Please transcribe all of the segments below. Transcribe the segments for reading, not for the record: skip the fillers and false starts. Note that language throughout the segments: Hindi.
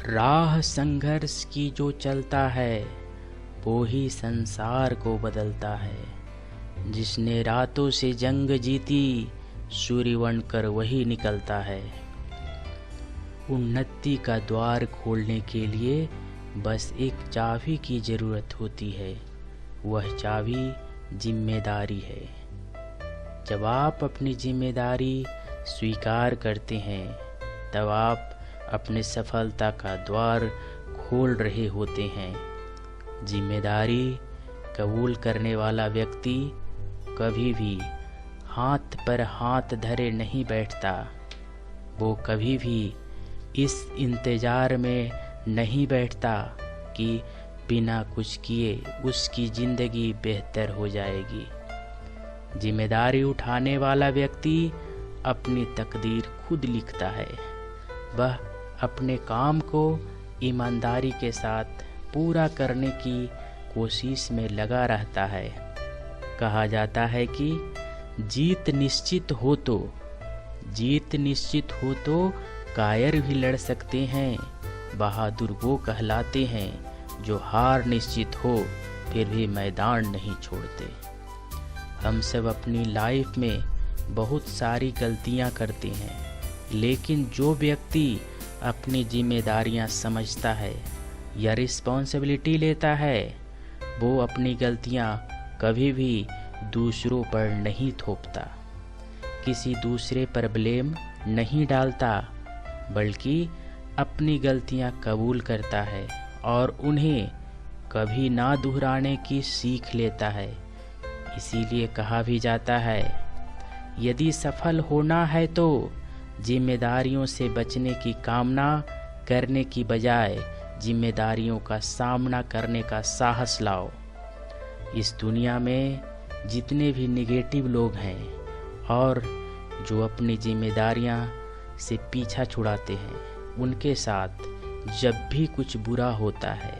राह संघर्ष की जो चलता है वो ही संसार को बदलता है। जिसने रातों से जंग जीती सूर्य बनकर वही निकलता है। उन्नति का द्वार खोलने के लिए बस एक चाबी की ज़रूरत होती है, वह चाबी जिम्मेदारी है। जब आप अपनी जिम्मेदारी स्वीकार करते हैं तब आप अपने सफलता का द्वार खोल रहे होते हैं। जिम्मेदारी कबूल करने वाला व्यक्ति कभी भी हाथ पर हाथ धरे नहीं बैठता। वो कभी भी इस इंतज़ार में नहीं बैठता कि बिना कुछ किए उसकी ज़िंदगी बेहतर हो जाएगी। जिम्मेदारी उठाने वाला व्यक्ति अपनी तकदीर खुद लिखता है। वह अपने काम को ईमानदारी के साथ पूरा करने की कोशिश में लगा रहता है। कहा जाता है कि जीत निश्चित हो तो कायर भी लड़ सकते हैं। बहादुर वो कहलाते हैं जो हार निश्चित हो फिर भी मैदान नहीं छोड़ते। हम सब अपनी लाइफ में बहुत सारी गलतियां करते हैं, लेकिन जो व्यक्ति अपनी जिम्मेदारियां समझता है या रिस्पॉन्सिबिलिटी लेता है वो अपनी गलतियां कभी भी दूसरों पर नहीं थोपता, किसी दूसरे पर ब्लेम नहीं डालता, बल्कि अपनी गलतियां कबूल करता है और उन्हें कभी ना दोहराने की सीख लेता है। इसीलिए कहा भी जाता है, यदि सफल होना है तो जिम्मेदारियों से बचने की कामना करने की बजाय जिम्मेदारियों का सामना करने का साहस लाओ। इस दुनिया में जितने भी नेगेटिव लोग हैं और जो अपनी जिम्मेदारियां से पीछा छुड़ाते हैं, उनके साथ जब भी कुछ बुरा होता है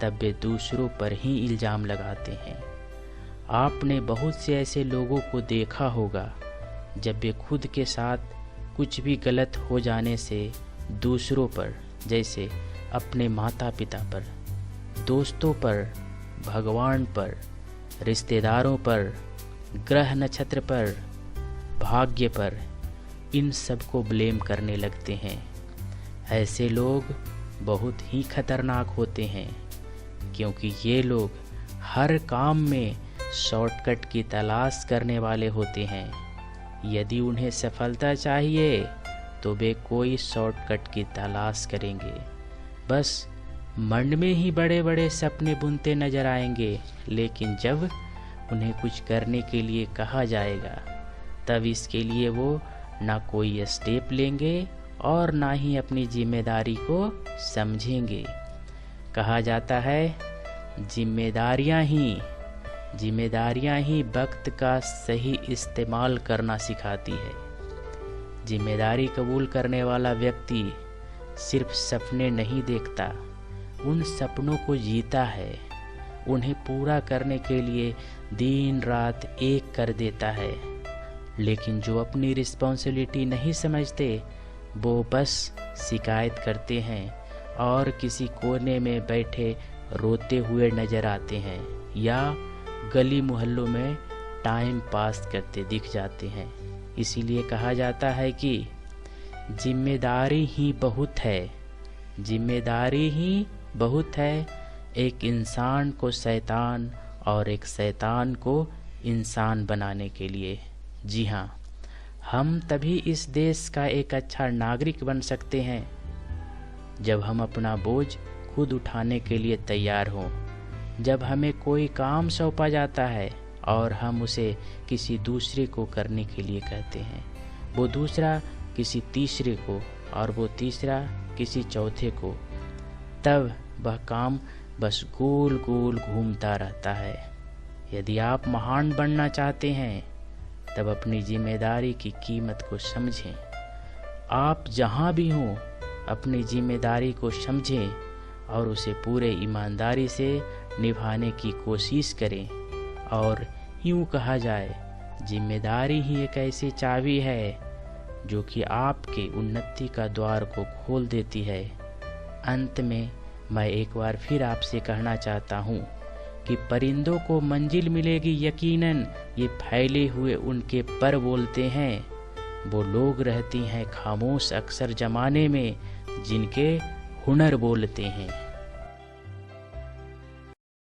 तब वे दूसरों पर ही इल्ज़ाम लगाते हैं। आपने बहुत से ऐसे लोगों को देखा होगा जब वे खुद के साथ कुछ भी गलत हो जाने से दूसरों पर, जैसे अपने माता पिता पर, दोस्तों पर, भगवान पर, रिश्तेदारों पर, ग्रह नक्षत्र पर, भाग्य पर, इन सब को ब्लेम करने लगते हैं। ऐसे लोग बहुत ही खतरनाक होते हैं, क्योंकि ये लोग हर काम में शॉर्टकट की तलाश करने वाले होते हैं। यदि उन्हें सफलता चाहिए तो वे कोई शॉर्टकट की तलाश करेंगे। बस मन में ही बड़े बड़े सपने बुनते नजर आएंगे, लेकिन जब उन्हें कुछ करने के लिए कहा जाएगा तब इसके लिए वो ना कोई स्टेप लेंगे और ना ही अपनी जिम्मेदारी को समझेंगे। कहा जाता है जिम्मेदारियां ही वक्त का सही इस्तेमाल करना सिखाती है। जिम्मेदारी कबूल करने वाला व्यक्ति सिर्फ सपने नहीं देखता, उन सपनों को जीता है। उन्हें पूरा करने के लिए दिन रात एक कर देता है। लेकिन जो अपनी रिस्पॉन्सिबिलिटी नहीं समझते वो बस शिकायत करते हैं और किसी कोने में बैठे रोते हुए नजर आते हैं या गली मोहल्लों में टाइम पास करते दिख जाते हैं। इसीलिए कहा जाता है कि जिम्मेदारी ही बहुत है एक इंसान को शैतान और एक शैतान को इंसान बनाने के लिए। जी हाँ, हम तभी इस देश का एक अच्छा नागरिक बन सकते हैं जब हम अपना बोझ खुद उठाने के लिए तैयार हों। जब हमें कोई काम सौंपा जाता है और हम उसे किसी दूसरे को करने के लिए कहते हैं, वो दूसरा किसी तीसरे को और वो तीसरा किसी चौथे को, तब वह काम बस गोल गोल घूमता रहता है। यदि आप महान बनना चाहते हैं तब अपनी जिम्मेदारी की कीमत को समझें। आप जहाँ भी हों अपनी जिम्मेदारी को समझें और उसे पूरे ईमानदारी से निभाने की कोशिश करें। और यूँ कहा जाए, जिम्मेदारी ही एक ऐसी चाबी है जो कि आपके उन्नति का द्वार को खोल देती है। अंत में मैं एक बार फिर आपसे कहना चाहता हूँ कि परिंदों को मंजिल मिलेगी यकीनन, ये फैले हुए उनके पर बोलते हैं। वो लोग रहती हैं खामोश अक्सर जमाने में, जिनके हुनर बोलते हैं।